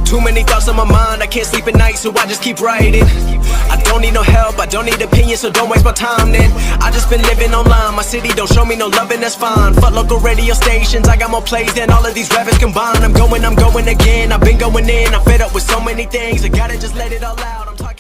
Too many thoughts on my mind, I can't sleep at night, so I just keep writing. I don't need no help, I don't need opinions, so don't waste my time then. I just been living online, my city don't show me no love and that's fine. Fuck local radio stations, I got more plays than all of these rappers combined. I'm going again, I've been going in, I'm fed up with so many things, I gotta just let it all out. I'm talking